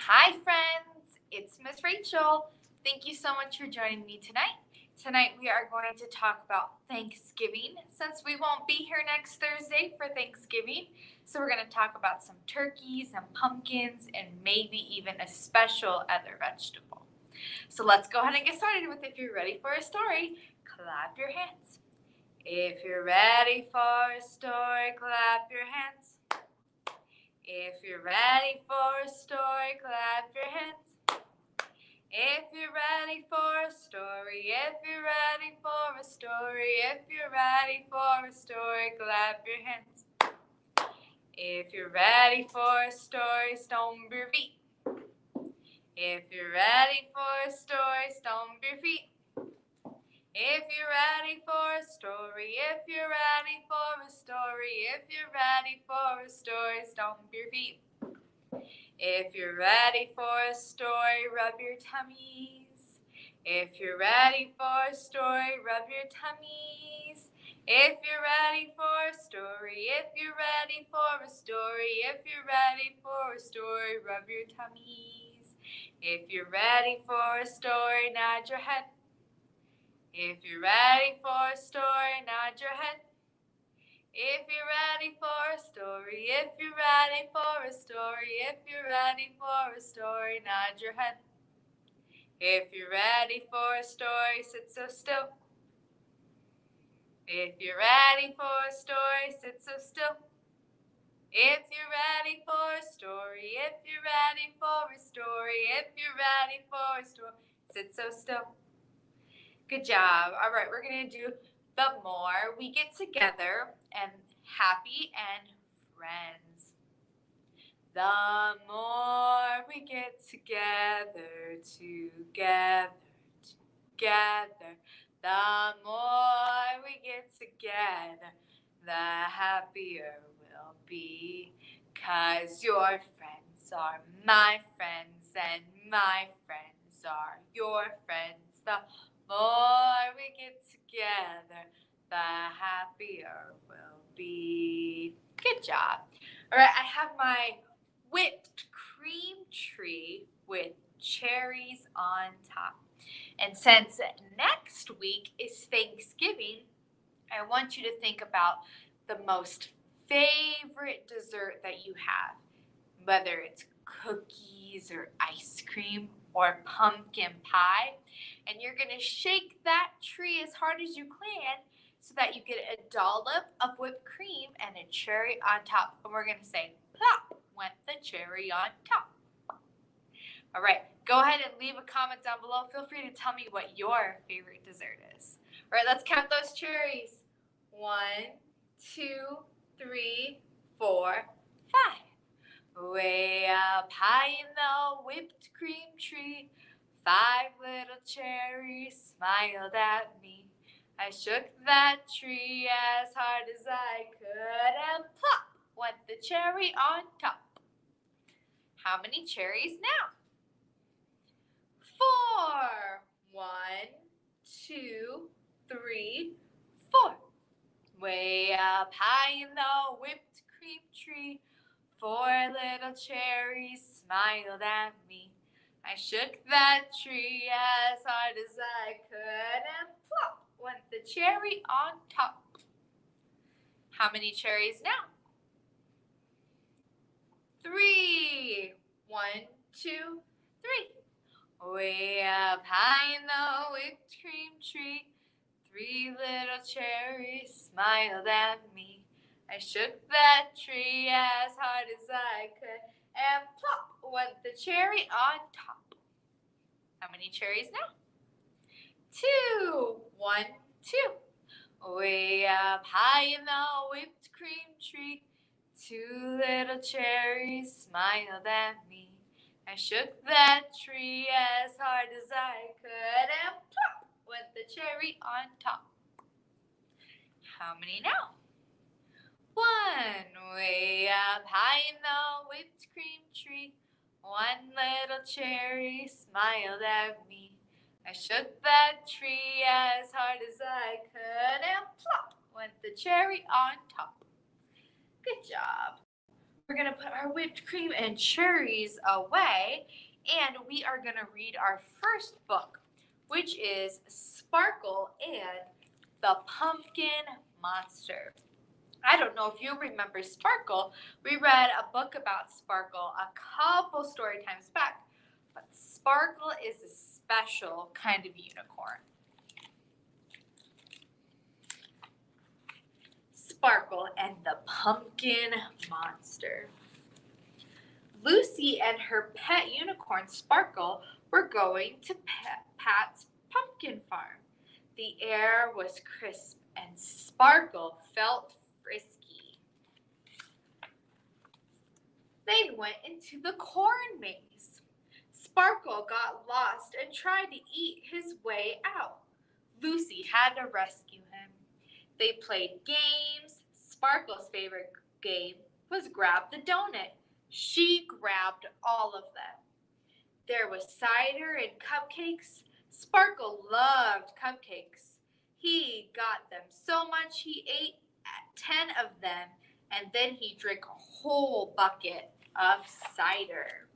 Hi, friends. It's Miss Rachel. Thank you so much for joining me tonight. Tonight, we are going to talk about Thanksgiving since we won't be here next Thursday for Thanksgiving. So, we're going to talk about some turkeys and pumpkins and maybe even a special other vegetable. So, let's go ahead and get started with If You're Ready for a Story, clap your hands. If you're ready for a story, clap your hands. If you're ready for a story, clap your hands. If you're ready for a story, if you're ready for a story, if you're ready for a story, clap your hands. If you're ready for a story, stomp your feet. If you're ready for a story, stomp your feet. If you're ready for a story, if you're ready for a story, if you're ready for a story, stomp your feet. If you're ready for a story, rub your tummies. If you're ready for a story, rub your tummies. If you're ready for a story, if you're ready for a story, if you're ready for a story, rub your tummies. If you're ready for a story, nod your head. If you're ready for a story, nod your head. If you're ready for a story, if you're ready for a story, if you're ready for a story, nod your head. If you're ready for a story, sit so still. If you're ready for a story, sit so still. If you're ready for a story, if you're ready for a story, if you're ready for a story, sit so still. Good job. All right, we're going to do the more we get together and happy and friends. The more we get together, the more we get together, the happier we'll be. 'Cause your friends are my friends and my friends are your friends. The more we get together, the happier we'll be. Good job. All right, I have my whipped cream tree with cherries on top. And since next week is Thanksgiving, I want you to think about the most favorite dessert that you have, whether it's cookies or ice cream or pumpkin pie. And you're going to shake that tree as hard as you can so that you get a dollop of whipped cream and a cherry on top. And we're going to say, plop, went the cherry on top. All right, go ahead and leave a comment down below. Feel free to tell me what your favorite dessert is. All right, let's count those cherries. 1, 2, 3, 4, 5. Way up high in the whipped cream tree, 5 little cherries smiled at me. I shook that tree as hard as I could, and plop went the cherry on top. How many cherries now? 4. 1, 2, 3, 4. Way up high in the whipped cream tree, 4 little cherries smiled at me. I shook that tree as hard as I could, and plop went the cherry on top. How many cherries now? 3. 1, 2, 3. Way up high in the whipped cream tree, 3 little cherries smiled at me. I shook that tree as hard as I could, and plop went the cherry on top. How many cherries now? 2. 1, 2. Way up high in the whipped cream tree, 2 little cherries smiled at me. I shook that tree as hard as I could, and plop went the cherry on top. How many now? 1. Way up high in the whipped cream tree, 1 little cherry smiled at me. I shook that tree as hard as I could, and plop went the cherry on top. Good job. We're going to put our whipped cream and cherries away, and we are going to read our first book, which is Sparkle and the Pumpkin Monster. I don't know if you remember Sparkle. We read a book about Sparkle a couple story times back, but Sparkle is a special kind of unicorn. Sparkle and the Pumpkin Monster. Lucy and her pet unicorn Sparkle were going to Pat's pumpkin farm. The air was crisp and Sparkle felt frisky. They went into the corn maze. Sparkle got lost and tried to eat his way out. Lucy had to rescue him. They played games. Sparkle's favorite game was grab the donut. She grabbed all of them. There was cider and cupcakes. Sparkle loved cupcakes. He got them so much he ate 10 of them, and then he drank a whole bucket of cider.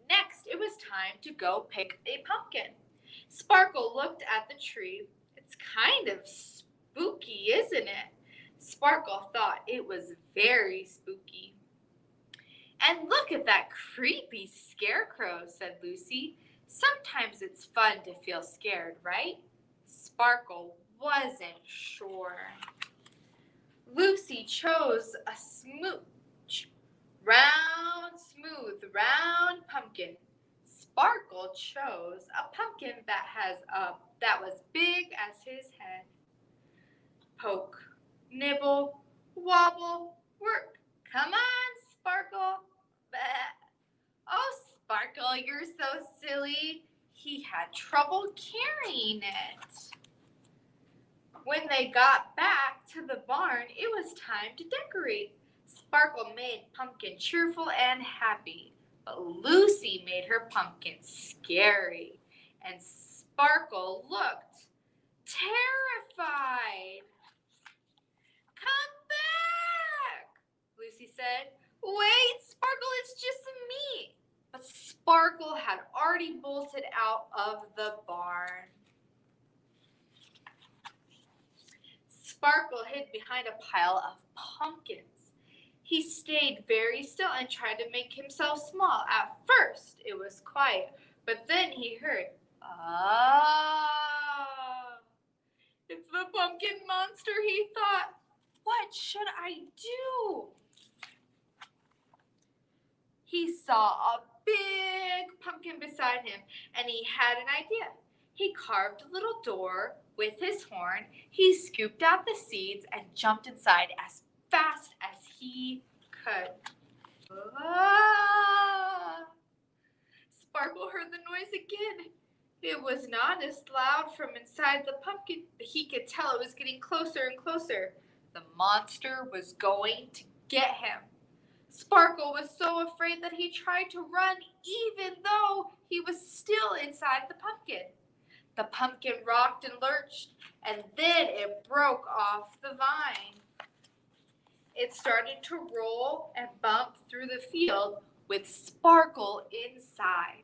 Next, it was time to go pick a pumpkin. Sparkle looked at the tree. It's kind of spooky, isn't it? Sparkle thought it was very spooky. And look at that creepy scarecrow, said Lucy. Sometimes it's fun to feel scared, right? Sparkle wasn't sure. Lucy chose a round pumpkin. Sparkle chose a pumpkin that was big as his head. Poke, nibble, wobble, work. Come on, Sparkle. Oh, Sparkle, you're so silly. He had trouble carrying it. When they got back to the barn, it was time to decorate. Sparkle made Pumpkin cheerful and happy, but Lucy made her pumpkin scary, and Sparkle looked terrified. Come back, Lucy said. Wait, Sparkle, it's just me. But Sparkle had already bolted out of the barn. Sparkle hid behind a pile of pumpkins. He stayed very still and tried to make himself small. At first, it was quiet, but then he heard, "Ah!" It's the pumpkin monster, he thought. What should I do? He saw a big pumpkin beside him, and he had an idea. He carved a little door with his horn. He scooped out the seeds and jumped inside as fast as he could. Ah! Sparkle heard the noise again. It was not as loud from inside the pumpkin, but he could tell it was getting closer and closer. The monster was going to get him. Sparkle was so afraid that he tried to run even though he was still inside the pumpkin. The pumpkin rocked and lurched, and then it broke off the vine. It started to roll and bump through the field with Sparkle inside.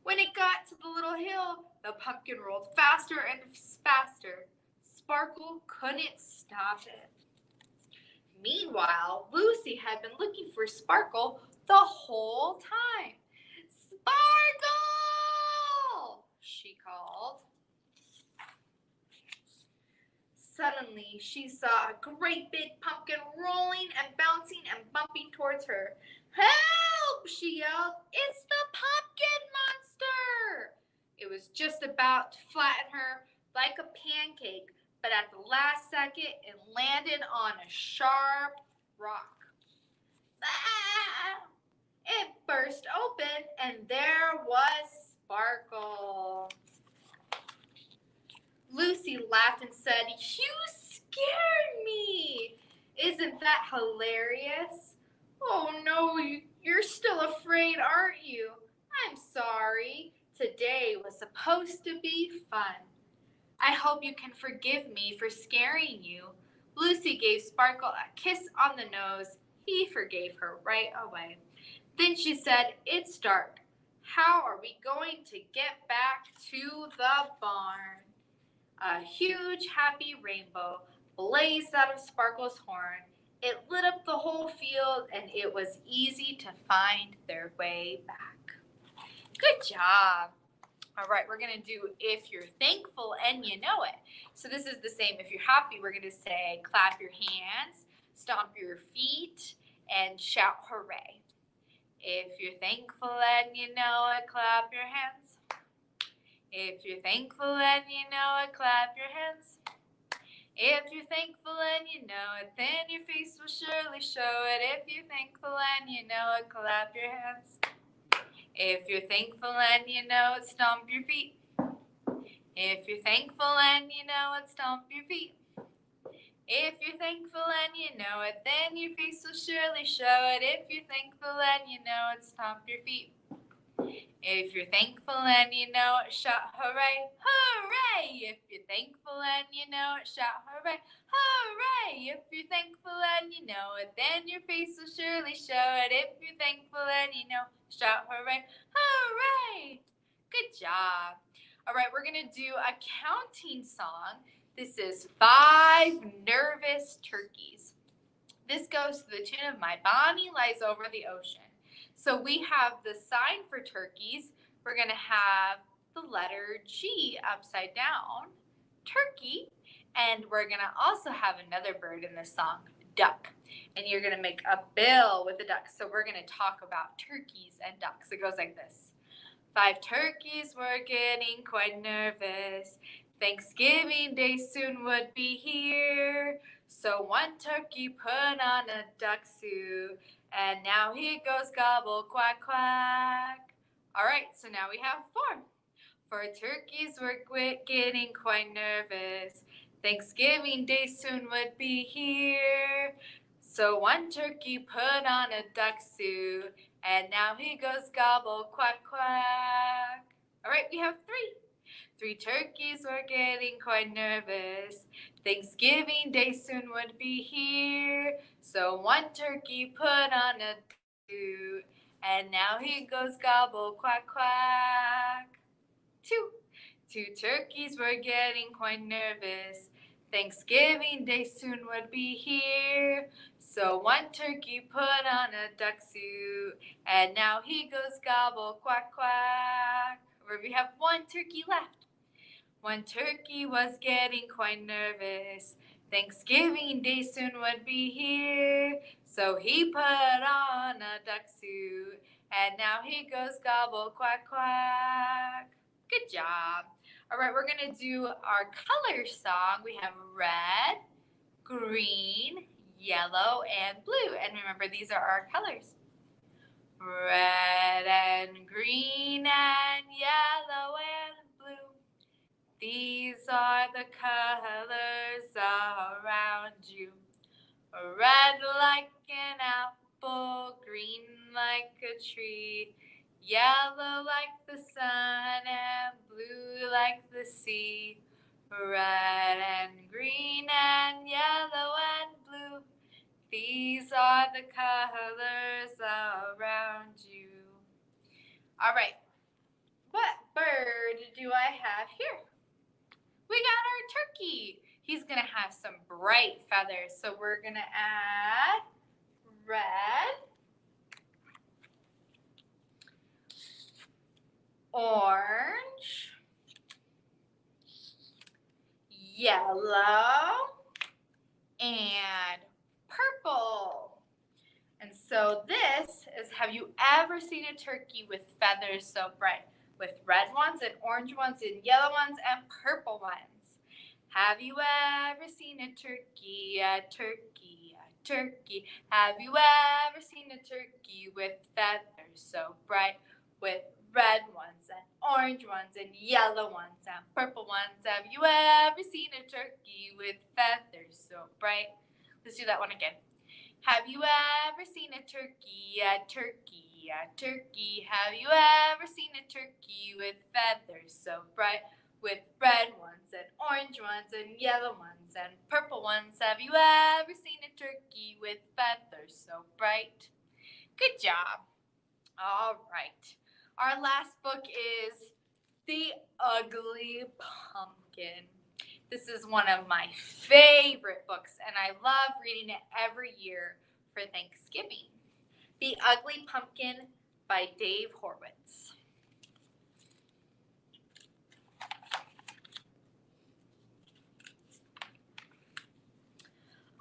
When it got to the little hill, the pumpkin rolled faster and faster. Sparkle couldn't stop it. Meanwhile, Lucy had been looking for Sparkle the whole time. Sparkle! She called. Suddenly, she saw a great big pumpkin rolling and bouncing and bumping towards her. Help! She yelled. It's the pumpkin monster! It was just about to flatten her like a pancake, but at the last second, it landed on a sharp rock. Ah! It burst open, and there was Sparkle. Lucy laughed and said, You scared me! Isn't that hilarious? Oh no, you're still afraid, aren't you? I'm sorry. Today was supposed to be fun. I hope you can forgive me for scaring you. Lucy gave Sparkle a kiss on the nose. He forgave her right away. Then she said, "It's dark. How are we going to get back to the barn?" A huge happy rainbow blazed out of Sparkle's horn. It lit up the whole field, and it was easy to find their way back. Good job. All right, we're going to do if you're thankful and you know it. So this is the same. If you're happy, we're going to say clap your hands, stomp your feet, and shout hooray. If you're thankful and you know it, clap your hands. If you're thankful and you know it, clap your hands. If you're thankful and you know it, then your face will surely show it. If you're thankful and you know it, clap your hands. If you're thankful and you know it, stomp your feet. If you're thankful and you know it, stomp your feet. If you're thankful and you know it, then your face will surely show it. If you're thankful and you know it, stomp your feet. If you're thankful and you know it, shout hooray, hooray! If you're thankful and you know it, shout hooray, hooray! If you're thankful and you know it, then your face will surely show it. If you're thankful and you know, shout hooray, hooray! Good job. All right, we're going to do a counting song. This is 5 Nervous Turkeys. This goes to the tune of My Bonnie Lies Over the Ocean. So we have the sign for turkeys. We're going to have the letter G upside down, turkey. And we're going to also have another bird in the song, duck. And you're going to make a bill with the duck. So we're going to talk about turkeys and ducks. It goes like this. 5 turkeys were getting quite nervous. Thanksgiving Day soon would be here. So one turkey put on a duck suit, and now he goes gobble, quack, quack. All right, so now we have 4. 4 turkeys were getting quite nervous. Thanksgiving Day soon would be here. So one turkey put on a duck suit, and now he goes gobble, quack, quack. All right, we have 3. 3 turkeys were getting quite nervous. Thanksgiving Day soon would be here. So one turkey put on a duck suit, and now he goes gobble, quack, quack. 2 turkeys were getting quite nervous. Thanksgiving Day soon would be here. So one turkey put on a duck suit, and now he goes gobble, quack, quack. Where we have 1 turkey left. 1 turkey was getting quite nervous. Thanksgiving Day soon would be here. So he put on a duck suit, and now he goes gobble, quack, quack. Good job. All right, we're going to do our color song. We have red, green, yellow, and blue. And remember, these are our colors. Red and green and yellow and blue. These are the colors around you. Red like an apple, green like a tree, yellow like the sun, and blue like the sea. Red and green and yellow and blue. These are the colors around you. All right, what bird do I have here? We got our turkey. He's going to have some bright feathers. So we're going to add red, orange, yellow, and purple. And so this is, have you ever seen a turkey with feathers so bright? With red ones and orange ones and yellow ones and purple ones. Have you ever seen a turkey, a turkey, a turkey? Have you ever seen a turkey with feathers so bright? With red ones and orange ones and yellow ones and purple ones. Have you ever seen a turkey with feathers so bright? Let's do that one again. Have you ever seen a turkey, a turkey, a turkey? Have you ever seen a turkey with feathers so bright? with red ones and orange ones and yellow ones and purple ones. Have you ever seen a turkey with feathers so bright? Good job. All right. Our last book is The Ugly Pumpkin. This is one of my favorite books, and I love reading it every year for Thanksgiving. The Ugly Pumpkin by Dave Horwitz.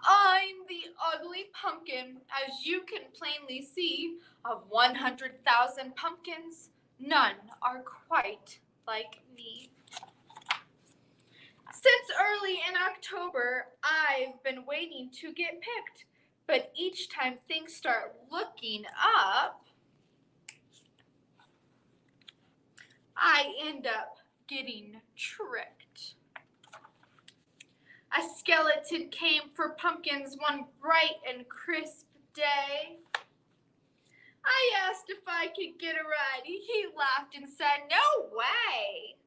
I'm the ugly pumpkin, as you can plainly see. Of 100,000 pumpkins, none are quite like me. Since early in October, I've been waiting to get picked, but each time things start looking up, I end up getting tricked. A skeleton came for pumpkins one bright and crisp day. I asked if I could get a ride. He laughed and said, "No way."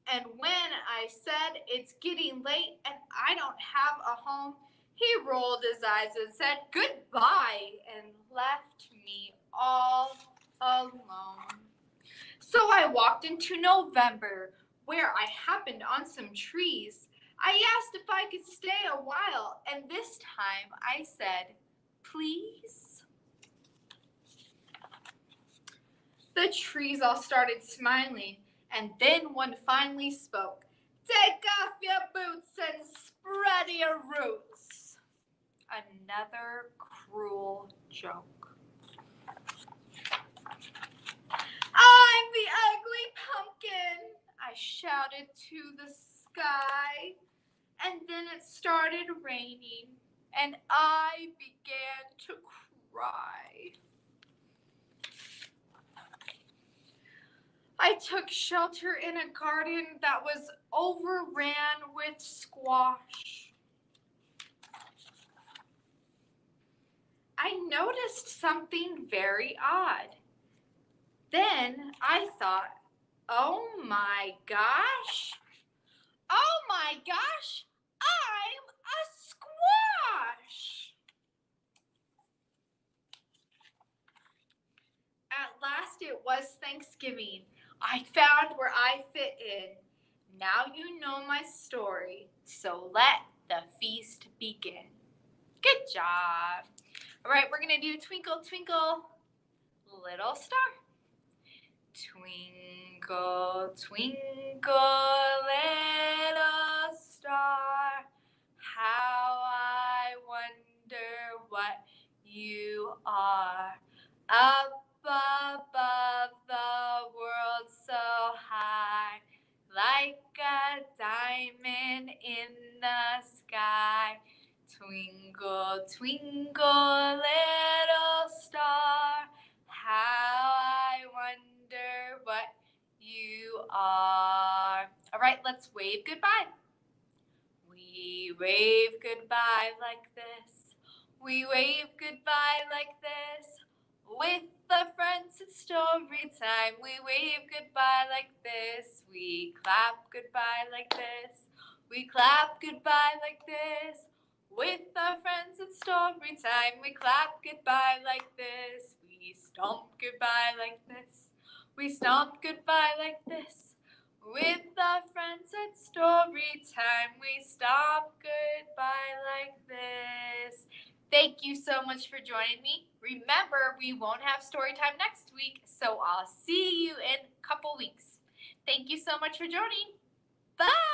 And when I said, "It's getting late and I don't have a home," he rolled his eyes and said, "Goodbye," and left me all alone. So I walked into November, where I happened on some trees. I asked if I could stay a while, and this time I said, "Please." The trees all started smiling, and then one finally spoke. "Take off your boots and spread your roots." Another cruel joke. I'm the ugly pumpkin, I shouted to the sky. And then it started raining, and I began to cry. I took shelter in a garden that was overran with squash. I noticed something very odd. Then I thought, oh my gosh, I'm a squash. At last it was Thanksgiving. I found where I fit in. Now you know my story, so let the feast begin. Good job. All right, we're going to do Twinkle, Twinkle, Little Star. Twinkle, twinkle, little star, how I wonder what you are. Up above the world so high, like a diamond in the sky. Twinkle, twinkle, little star, how I wonder what you are. All right, let's wave goodbye. We wave goodbye like this. We wave goodbye like this. With the friends at story time, we wave goodbye like this. We clap goodbye like this. We clap goodbye like this. With our friends at story time, we clap goodbye like this. We stomp goodbye like this. We stomp goodbye like this. With our friends at story time, we stomp goodbye like this. Thank you so much for joining me. Remember, we won't have story time next week, so I'll see you in a couple weeks. Thank you so much for joining. Bye!